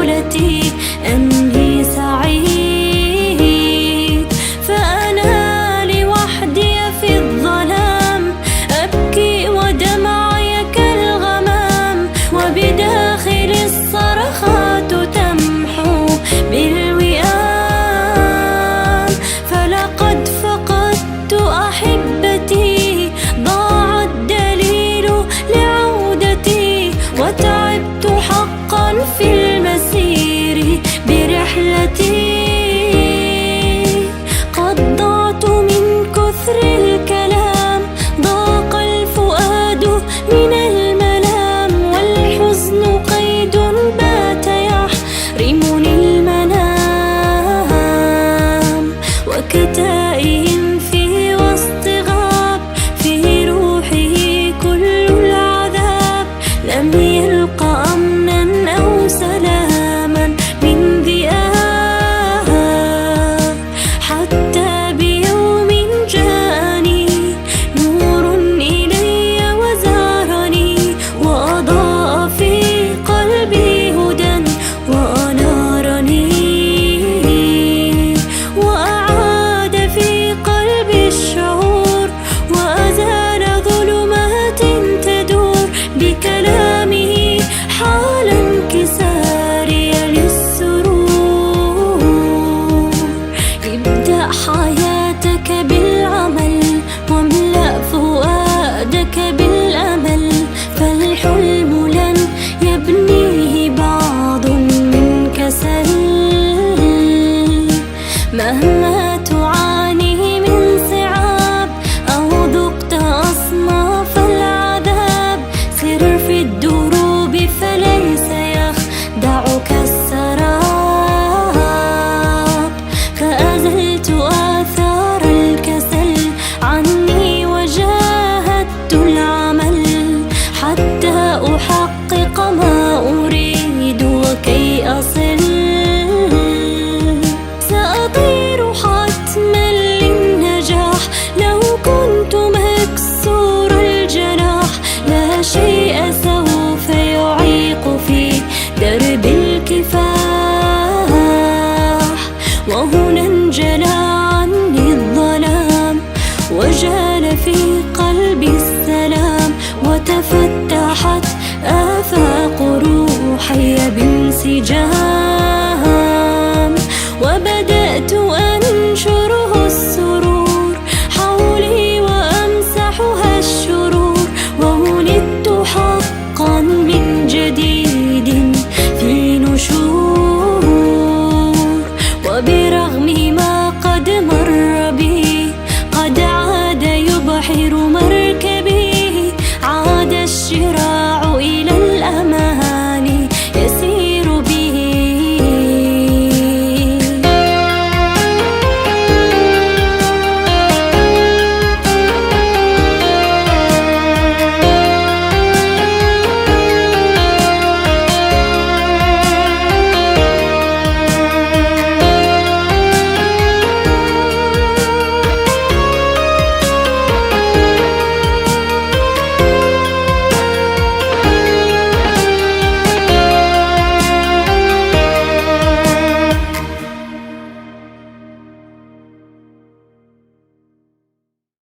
طفولتي أني سعيد، فأنا لوحدي في الظلام أبكي ودمعي كالغمام، وبداخل الصرخات تمحو بالوئام. فلقد فقدت أحبتي، ضاع الدليل لعودتي، وتعبت حقا في المسير برحلتي. قد ضعت من كثر الكلام، ضاق الفؤاد من الملام، والحزن قيد بات يحرمني المنام. وكتائب في وسط غاب، في روحه كل العذاب، لم يلق أمنا أو سلاما من ذئاب. حتى بيوم جاءني نور إلي وزارني، وأضاء في قلبي هدى وأنارني، وأعاد في قلبي الشعور، وأزال ظلمات تدور بكلامه حال انكساري للسرور. ابدأ حياتك بالعمل، واملأ فؤادك بالأمل، فالحلم لن يبنيه بعض من كسل. مهما تعاني من صعاب أو ذقت أصناف العذاب، سر في الدروب فليس يخدعك السراب. فأزلت آثار الكسل عني، وجاهدت العمل حتى أحقق ما أريد وكي أصل. سأطير حتما للنجاح لو كنت مكسور الجناح، لا شيء سوف يعيق في درب الكفاح. وهنا انجلى عني الظلام، وجال في قلبي السلام، وتفتحت آفاق روحي بانسجام.